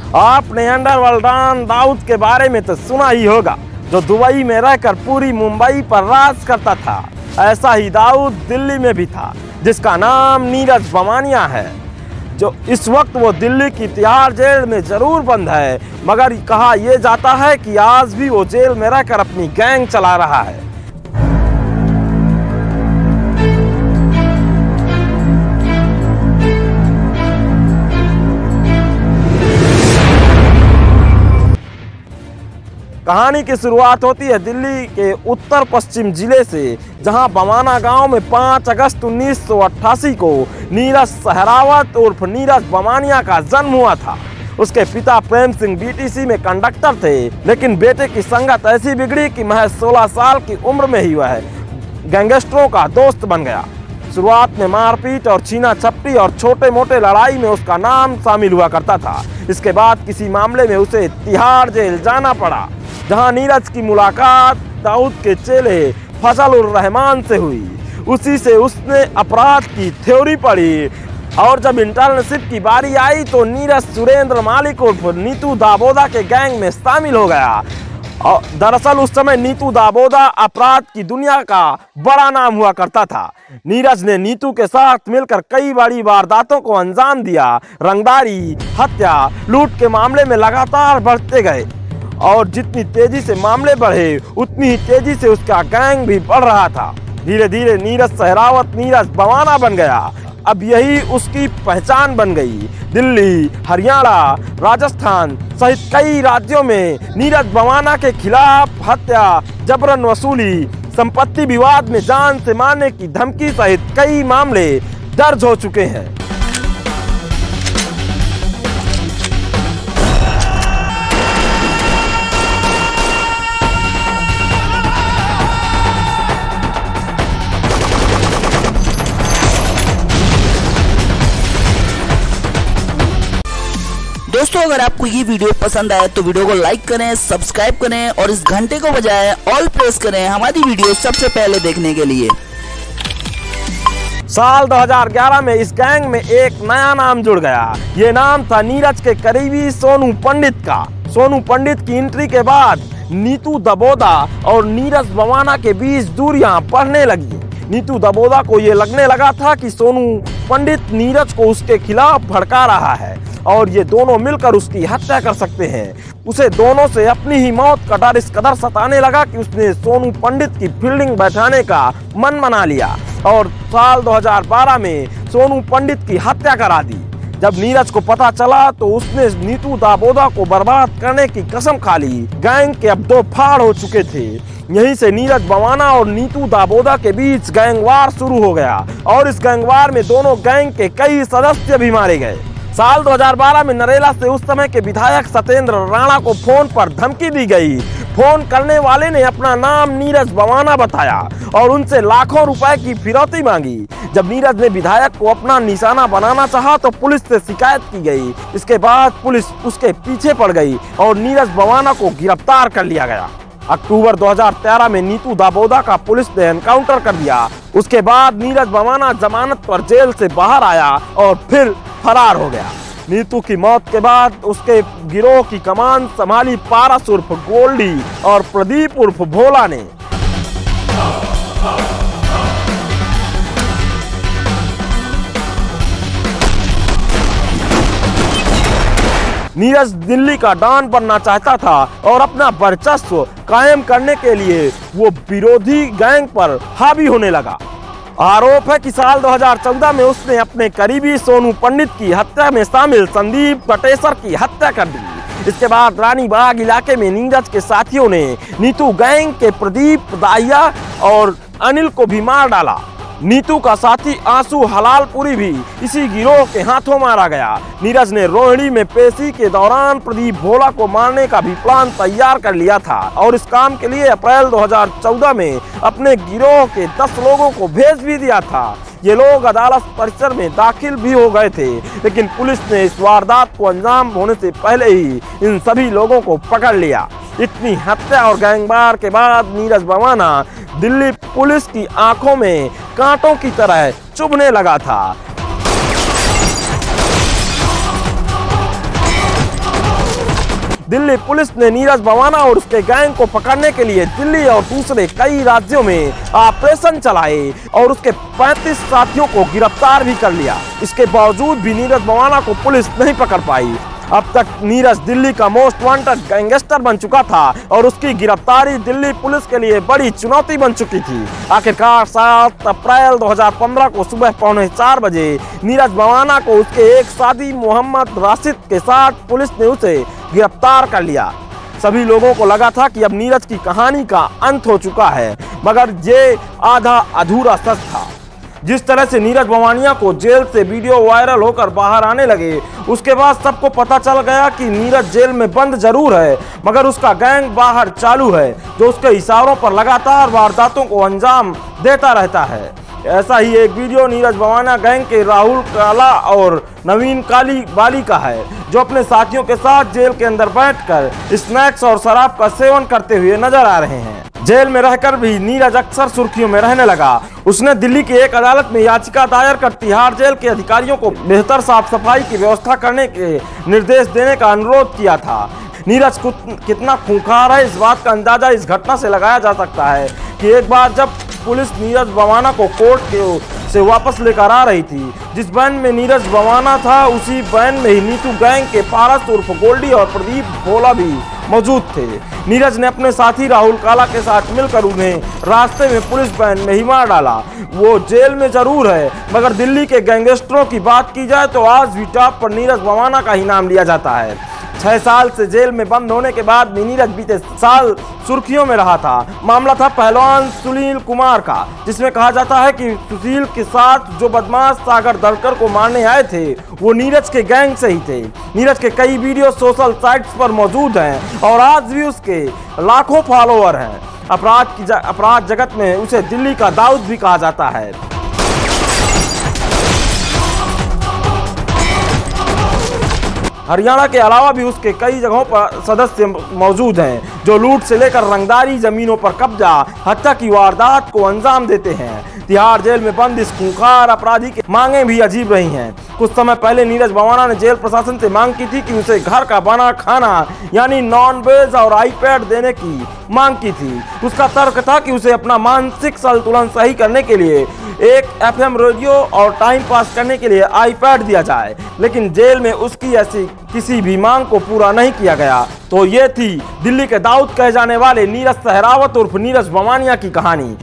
आपने underworld don Dawood के बारे में तो सुना ही होगा, जो दुबई में रहकर पूरी मुंबई पर राज करता था। ऐसा ही दाऊद दिल्ली में भी था, जिसका नाम नीरज बमानिया है, जो इस वक्त वो दिल्ली की तिहाड़ जेल में जरूर बंद है, मगर कहा यह जाता है कि आज भी वो जेल में रहकर अपनी गैंग चला रहा है। कहानी की शुरुआत होती है दिल्ली के उत्तर पश्चिम जिले से, जहां बमाना गांव में 5 अगस्त 1988 को नीरज सहरावत उर्फ नीरज बमानिया का जन्म हुआ था। उसके पिता प्रेम सिंह बीटीसी में कंडक्टर थे, लेकिन बेटे की संगत ऐसी बिगड़ी कि महज 16 साल की उम्र में ही वह गैंगस्टरों का दोस्त बन गया। शुरुआत में मारपीट और छीना झपटी और छोटे मोटे लड़ाई में उसका नाम शामिल हुआ करता था। इसके बाद किसी मामले में उसे तिहाड़ जेल जाना पड़ा, जहां नीरज की मुलाकात दाऊद के चेले फजल उर रहमान से हुई। उसी से उसने अपराध की थ्योरी पढ़ी, और जब इंटर्नशिप की बारी आई तो नीरज सुरेंद्र मालिक उर्फ नीतू दाबोदा के गैंग में शामिल हो गया। और दरअसल उस समय नीतू दाबोदा अपराध की दुनिया का बड़ा नाम हुआ करता था। नीरज ने नीतू के साथ मिलकर कई बड़ी वारदातों को अंजाम दिया। रंगदारी, हत्या, लूट के मामले में लगातार बढ़ते गए, और जितनी तेजी से मामले बढ़े उतनी ही तेजी से उसका गैंग भी बढ़ रहा था। धीरे धीरे नीरज सहरावत नीरज बमाना बन गया। अब यही उसकी पहचान बन गई। दिल्ली, हरियाणा, राजस्थान सहित कई राज्यों में नीरज बमाना के खिलाफ हत्या, जबरन वसूली, संपत्ति विवाद में जान से मारने की धमकी सहित कई मामले दर्ज हो चुके हैं। दोस्तों, अगर आपको ये वीडियो पसंद आए तो वीडियो को लाइक करें, सब्सक्राइब करें और इस घंटे को बजाय ऑल प्रेस करें हमारी वीडियो सबसे पहले देखने के लिए। साल 2011 में इस गैंग में एक नया नाम जुड़ गया। ये नाम था नीरज के करीबी सोनू पंडित का। सोनू पंडित की एंट्री के बाद नीतू दाबोदा और नीरज बमाना के बीच दूरियां बढ़ने लगी। नीतू दाबोदा को ये लगने लगा था कि सोनू पंडित नीरज को उसके खिलाफ भड़का रहा है और ये दोनों मिलकर उसकी हत्या कर सकते हैं। उसे दोनों से अपनी ही मौत का डर इस कदर सताने लगा कि उसने सोनू पंडित की फील्डिंग बैठाने का मन बना लिया और साल 2012 में सोनू पंडित की हत्या करा दी। जब नीरज को पता चला तो उसने नीतू दाबोदा को बर्बाद करने की कसम खा ली। गैंग के अब 2 फाड़ हो चुके थे। यहीं से नीरज बमाना और नीतू दाबोदा के बीच गैंगवार शुरू हो गया और इस गैंगवार में दोनों गैंग के कई सदस्य भी मारे गए। साल 2012 में नरेला से उस समय के विधायक सत्येंद्र राणा को फोन पर धमकी दी गई। फोन करने वाले ने अपना नाम नीरज बमाना बताया और उनसे लाखों रुपए की फिरौती मांगी। जब नीरज ने विधायक को अपना निशाना बनाना चाहा तो पुलिस से शिकायत की गई। इसके बाद पुलिस उसके पीछे पड़ गई और नीरज बमाना को गिरफ्तार कर लिया गया। अक्टूबर 2013 में नीतू दाबोदा का पुलिस ने एनकाउंटर कर दिया। उसके बाद नीरज बमाना जमानत पर जेल से बाहर आया और फिर फरार हो गया। नीतू की मौत के बाद उसके गिरोह की कमान संभाली पारस उर्फ गोल्डी और प्रदीप उर्फ भोला ने। नीरज दिल्ली का डॉन बनना चाहता था और अपना वर्चस्व कायम करने के लिए वो विरोधी गैंग पर हावी होने लगा। आरोप है कि साल 2014 में उसने अपने करीबी सोनू पंडित की हत्या में शामिल संदीप कटेसर की हत्या कर दी। इसके बाद रानीबाग इलाके में नीरज के साथियों ने नीतू गैंग के प्रदीप दाहिया और अनिल को भी मार डाला। नीतू का साथी आंसू हलालपुरी भी इसी गिरोह के हाथों मारा गया। नीरज ने रोहिणी में पेशी के दौरान प्रदीप भोला को मारने का भी प्लान तैयार कर लिया था और इस काम के लिए अप्रैल 2014 में अपने गिरोह के 10 लोगों को भेज भी दिया था। ये लोग अदालत परिसर में दाखिल भी हो गए थे, लेकिन पुलिस ने इस वारदात को अंजाम होने से पहले ही इन सभी लोगों को पकड़ लिया। इतनी हत्या और गैंगवार के बाद नीरज बमाना दिल्ली पुलिस की आंखों में कांटों की तरह चुभने लगा था। दिल्ली पुलिस ने नीरज भवाना और उसके गैंग को पकड़ने के लिए दिल्ली और दूसरे कई राज्यों में ऑपरेशन चलाए और उसके 35 साथियों को गिरफ्तार भी कर लिया। इसके बावजूद भी नीरज भवाना को पुलिस नहीं पकड़ पाई। अब तक नीरज दिल्ली का मोस्ट वांटेड गैंगस्टर बन चुका था और उसकी गिरफ्तारी दिल्ली पुलिस के लिए बड़ी चुनौती बन चुकी थी। आखिरकार 7 अप्रैल 2015 को सुबह 3:45 बजे नीरज भवाना को उसके एक साथी मोहम्मद राशिद के साथ पुलिस ने उसे गिरफ्तार कर लिया। सभी लोगों को लगा था कि अब नीरज की कहानी का अंत हो चुका है, मगर ये आधा अधूरा सच था। जिस तरह से नीरज भवानिया को जेल से वीडियो वायरल होकर बाहर आने लगे, उसके बाद सबको पता चल गया कि नीरज जेल में बंद जरूर है, मगर उसका गैंग बाहर चालू है जो उसके इशारों पर लगातार वारदातों को अंजाम देता रहता है। ऐसा ही एक वीडियो नीरज भवाना गैंग के राहुल काला और नवीन काली बाली का है, जो अपने साथियों के साथ जेल के अंदर बैठकर स्नैक्स और शराब का सेवन करते हुए नजर आ रहे हैं। जेल में रहकर भी नीरज अक्सर सुर्खियों में रहने लगा। उसने दिल्ली की एक अदालत में याचिका दायर कर तिहाड़ जेल के अधिकारियों को बेहतर साफ सफाई की व्यवस्था करने के निर्देश देने का अनुरोध किया था। नीरज कितना खूंखार है, इस बात का अंदाजा इस घटना से लगाया जा सकता है कि एक बार जब पुलिस नीरज भवाना को कोर्ट से वापस लेकर आ रही थी, जिस वैन में नीरज भवाना था उसी वैन में ही नीतू गैंग के पारस उर्फ गोल्डी और प्रदीप भोला भी मौजूद थे। नीरज ने अपने साथी राहुल काला के साथ मिलकर उन्हें रास्ते में पुलिस वैन में ही मार डाला। वो जेल में जरूर है, मगर दिल्ली के गैंगस्टरों की बात की जाए तो आज भी टॉप पर नीरज भवाना का ही नाम लिया जाता है। 6 साल से जेल में बंद होने के बाद भी नीरज बीते साल सुर्खियों में रहा था। मामला था पहलवान सुनील कुमार का, जिसमें कहा जाता है कि सुशील के साथ जो बदमाश सागर दलकर को मारने आए थे वो नीरज के गैंग से ही थे। नीरज के कई वीडियो सोशल साइट्स पर मौजूद हैं और आज भी उसके लाखों फॉलोअर हैं। अपराध जगत में उसे दिल्ली का दाऊद भी कहा जाता है। हरियाणा के अलावा भी उसके कई जगहों पर सदस्य मौजूद हैं जो लूट से लेकर रंगदारी, जमीनों पर कब्जा, हत्या की वारदात को अंजाम देते हैं। तिहाड़ जेल में बंद इस खूंखार अपराधी की मांगे भी अजीब रही हैं। कुछ समय पहले नीरज भवाना ने जेल प्रशासन से मांग की थी कि उसे घर का बना खाना यानी नॉन वेज और आईपैड देने की मांग की थी। उसका तर्क था कि उसे अपना मानसिक संतुलन सही करने के लिए एक FM रेडियो और टाइम पास करने के लिए आईपैड दिया जाए, लेकिन जेल में उसकी ऐसी किसी भी मांग को पूरा नहीं किया गया। तो ये थी दिल्ली के दाऊद कहे जाने वाले नीरज सहरावत उर्फ नीरज भवानिया की कहानी।